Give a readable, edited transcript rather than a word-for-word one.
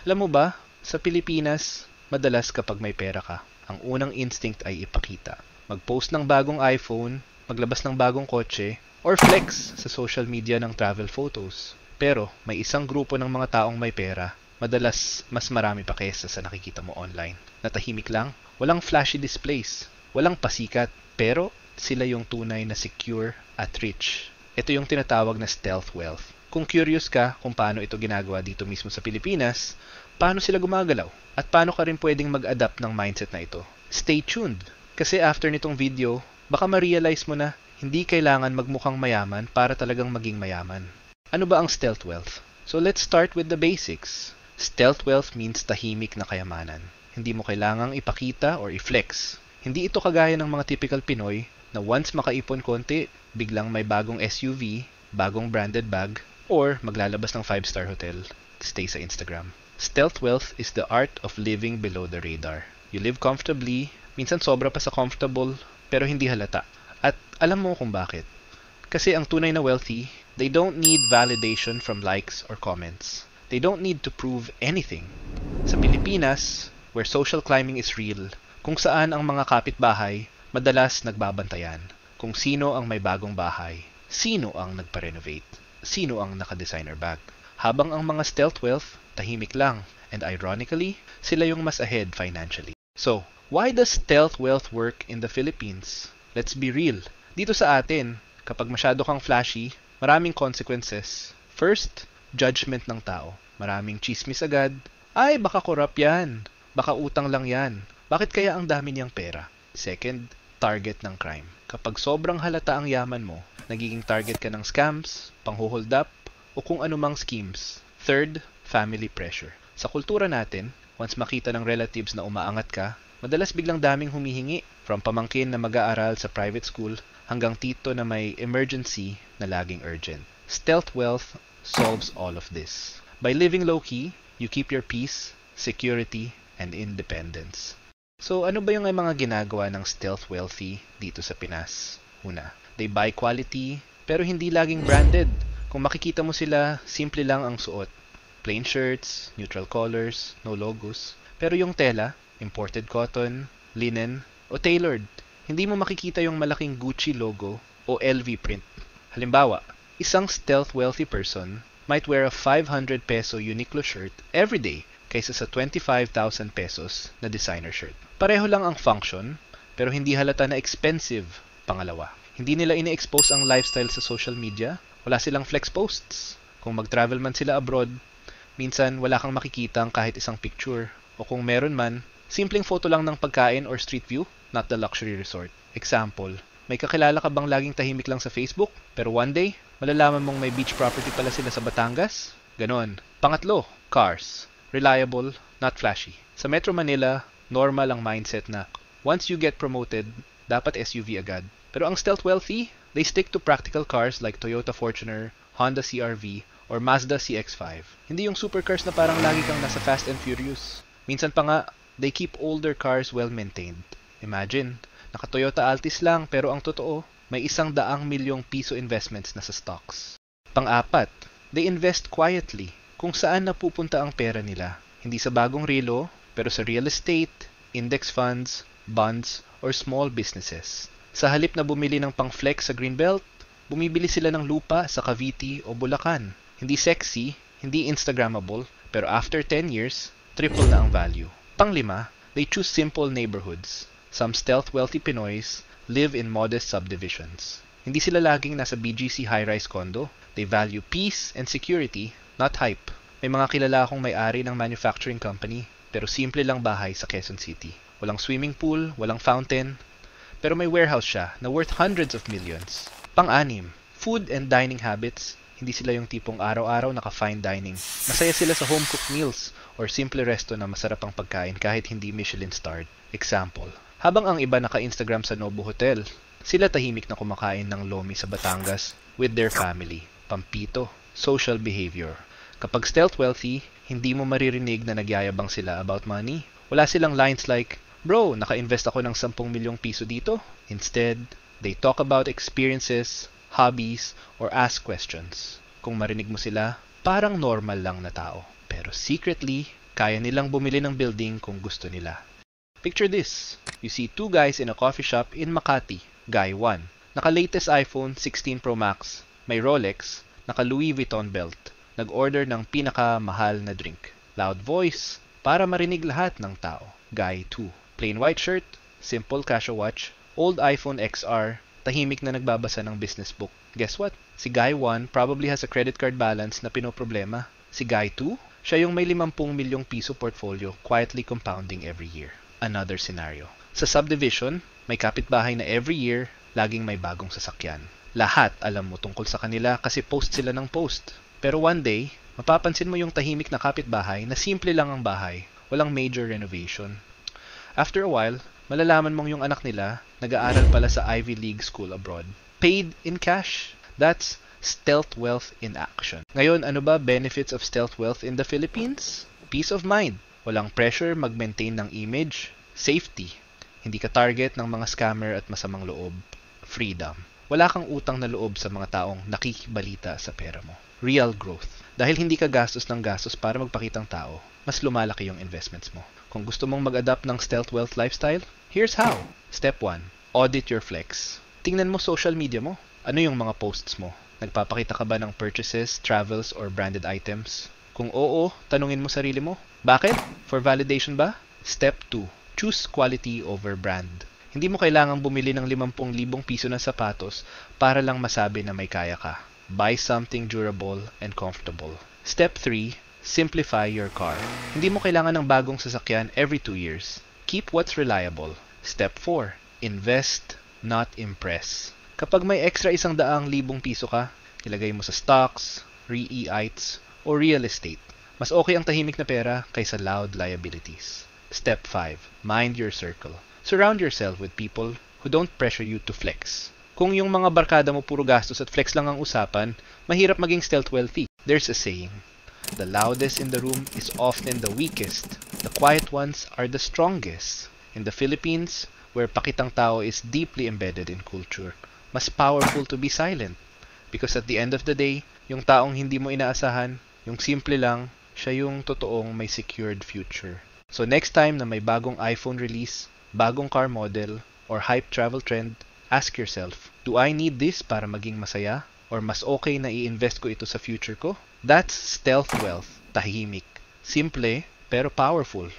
Alam mo ba, sa Pilipinas, madalas kapag may pera ka, ang unang instinct ay ipakita. Mag-post ng bagong iPhone, maglabas ng bagong kotse, or flex sa social media ng travel photos. Pero may isang grupo ng mga taong may pera, madalas mas marami pa kaysa sa nakikita mo online. Natahimik lang, walang flashy displays, walang pasikat, pero sila yung tunay na secure at rich. Ito yung tinatawag na stealth wealth. Kung curious ka kung paano ito ginagawa dito mismo sa Pilipinas, paano sila gumagalaw, at paano ka rin pwedeng mag-adapt ng mindset na ito, stay tuned! Kasi after nitong video, baka ma-realize mo na hindi kailangan magmukhang mayaman para talagang maging mayaman. Ano ba ang stealth wealth? So let's start with the basics. Stealth wealth means tahimik na kayamanan. Hindi mo kailangang ipakita or i-flex. Hindi ito kagaya ng mga typical Pinoy na once makaipon konti, biglang may bagong SUV, bagong branded bag, or maglalabas ng 5-star hotel to stay sa Instagram. Stealth wealth is the art of living below the radar. You live comfortably, minsan sobra pa sa comfortable, pero hindi halata. At alam mo kung bakit. Kasi ang tunay na wealthy, they don't need validation from likes or comments. They don't need to prove anything. Sa Pilipinas, where social climbing is real, kung saan ang mga kapitbahay madalas nagbabantayan kung sino ang may bagong bahay, sino ang nagpa-renovate, sino ang naka-designer bag. Habang ang mga stealth wealth, tahimik lang, and ironically, sila yung mas ahead financially. So, why does stealth wealth work in the Philippines? Let's be real. Dito sa atin, kapag masyado kang flashy, maraming consequences. First, judgment ng tao. Maraming chismis agad. Ay, baka corrupt yan. Baka utang lang yan. Bakit kaya ang dami niyang pera? Second, target ng crime. Kapag sobrang halata ang yaman mo, nagiging target ka ng scams, panghuhold up, o kung anumang schemes. Third, family pressure. Sa kultura natin, once makita ng relatives na umaangat ka, madalas biglang daming humihingi, from pamangkin na mag-aaral sa private school hanggang tito na may emergency na laging urgent. Stealth wealth solves all of this. By living low-key, you keep your peace, security, and independence. So ano ba yung mga ginagawa ng stealth wealthy dito sa Pinas? Una, they buy quality, pero hindi laging branded. Kung makikita mo sila, simple lang ang suot. Plain shirts, neutral colors, no logos. Pero yung tela, imported cotton, linen, o tailored. Hindi mo makikita yung malaking Gucci logo o LV print. Halimbawa, isang stealth wealthy person might wear a 500 peso Uniqlo shirt every day kaysa sa 25,000 pesos na designer shirt. Pareho lang ang function, pero hindi halata na expensive. Pangalawa, hindi nila ini-expose ang lifestyle sa social media. Wala silang flex posts. Kung mag-travel man sila abroad, minsan wala kang makikitang kahit isang picture. O kung meron man, simpleng photo lang ng pagkain or street view, not the luxury resort. Example, may kakilala ka bang laging tahimik lang sa Facebook, pero one day, malalaman mong may beach property pala sila sa Batangas? Ganon. Pangatlo, cars. Reliable, not flashy. Sa Metro Manila, normal ang mindset na once you get promoted, dapat SUV agad. Pero ang stealth wealthy, they stick to practical cars like Toyota Fortuner, Honda CR-V, or Mazda CX-5. Hindi yung supercars na parang lagi kang nasa Fast and Furious. Minsan pa nga, they keep older cars well-maintained. Imagine, naka-Toyota Altis lang pero ang totoo, may 100 milyong piso investments na sa stocks. Pang-apat, they invest quietly. Kung saan napupunta ang pera nila. Hindi sa bagong relo, pero sa real estate, index funds, bonds, or small businesses. Sa halip na bumili ng pang-flex sa Greenbelt, bumibili sila ng lupa sa Cavite o Bulacan. Hindi sexy, hindi Instagrammable, pero after 10 years, triple na ang value. Panglima, they choose simple neighborhoods. Some stealth wealthy Pinoys live in modest subdivisions. Hindi sila laging nasa BGC high-rise condo. They value peace and security, not hype. May mga kilala akong may-ari ng manufacturing company, pero simple lang bahay sa Quezon City. Walang swimming pool, walang fountain, pero may warehouse siya na worth hundreds of millions. Pang-anim, food and dining habits. Hindi sila yung tipong araw-araw naka-fine dining. Masaya sila sa home-cooked meals or simple resto na masarap ang pagkain kahit hindi Michelin-starred. Example, habang ang iba naka-Instagram sa Nobu Hotel, sila tahimik na kumakain ng lomi sa Batangas with their family. Pampito, social behavior. Kapag stealth wealthy, hindi mo maririnig na nagyayabang sila about money. Wala silang lines like, "Bro, naka-invest ako ng 10 milyong piso dito." Instead, they talk about experiences, hobbies, or ask questions. Kung marinig mo sila, parang normal lang na tao. Pero secretly, Kaya nilang bumili ng building kung gusto nila. Picture this. You see two guys in a coffee shop in Makati. Guy 1. Naka-latest iPhone 16 Pro Max. May Rolex. Naka-Louis Vuitton belt. Nag-order ng pinakamahal na drink. Loud voice. Para marinig lahat ng tao. Guy 2. Plain white shirt. Simple Casio watch. Old iPhone XR. Tahimik na nagbabasa ng business book. Guess what? Si Guy 1 probably has a credit card balance na pinoproblema. Si Guy 2, siya yung may 50 milyong piso portfolio quietly compounding every year. Another scenario. Sa subdivision, may kapitbahay na every year, laging may bagong sasakyan. Lahat alam mo tungkol sa kanila kasi post sila ng post. Pero one day, mapapansin mo yung tahimik na kapitbahay na simple lang ang bahay, walang major renovation. After a while, malalaman mong yung anak nila nag-aaral pala sa Ivy League school abroad. Paid in cash. That's stealth wealth in action. Ngayon, ano ba benefits of stealth wealth in the Philippines? Peace of mind. Walang pressure mag-maintain ng image. Safety. Hindi ka target ng mga scammer at masamang loob. Freedom. Wala kang utang na loob sa mga taong nakikibalita sa pera mo. Real growth. Dahil hindi ka gastos ng gastos para magpakitang tao, mas lumalaki yung investments mo. Kung gusto mong mag-adapt ng stealth wealth lifestyle, here's how. Step 1. Audit your flex. Tingnan mo social media mo. Ano yung mga posts mo? Nagpapakita ka ba ng purchases, travels, or branded items? Kung oo, tanungin mo sarili mo. Bakit? For validation ba? Step 2. Choose quality over brand. Hindi mo kailangang bumili ng 50,000 piso na sapatos para lang masabi na may kaya ka. Buy something durable and comfortable. Step 3. Simplify your car. Hindi mo kailangan ng bagong sasakyan every 2 years. Keep what's reliable. Step 4. Invest, not impress. Kapag may extra 100,000 piso ka, ilagay mo sa stocks, REITs, o real estate. Mas okay ang tahimik na pera kaysa loud liabilities. Step 5. Mind your circle. Surround yourself with people who don't pressure you to flex. Kung yung mga barkada mo puro gastos at flex lang ang usapan, mahirap maging stealth wealthy. There's a saying, the loudest in the room is often the weakest. The quiet ones are the strongest. In the Philippines, where pakitang tao is deeply embedded in culture, mas powerful to be silent. Because at the end of the day, yung taong hindi mo inaasahan, yung simple lang, siya yung totoong may secured future. So next time na may bagong iPhone release, bagong car model, or hype travel trend, ask yourself, do I need this para maging masaya? Or mas okay na i-invest ko ito sa future ko? That's stealth wealth. Tahimik. Simple, pero powerful.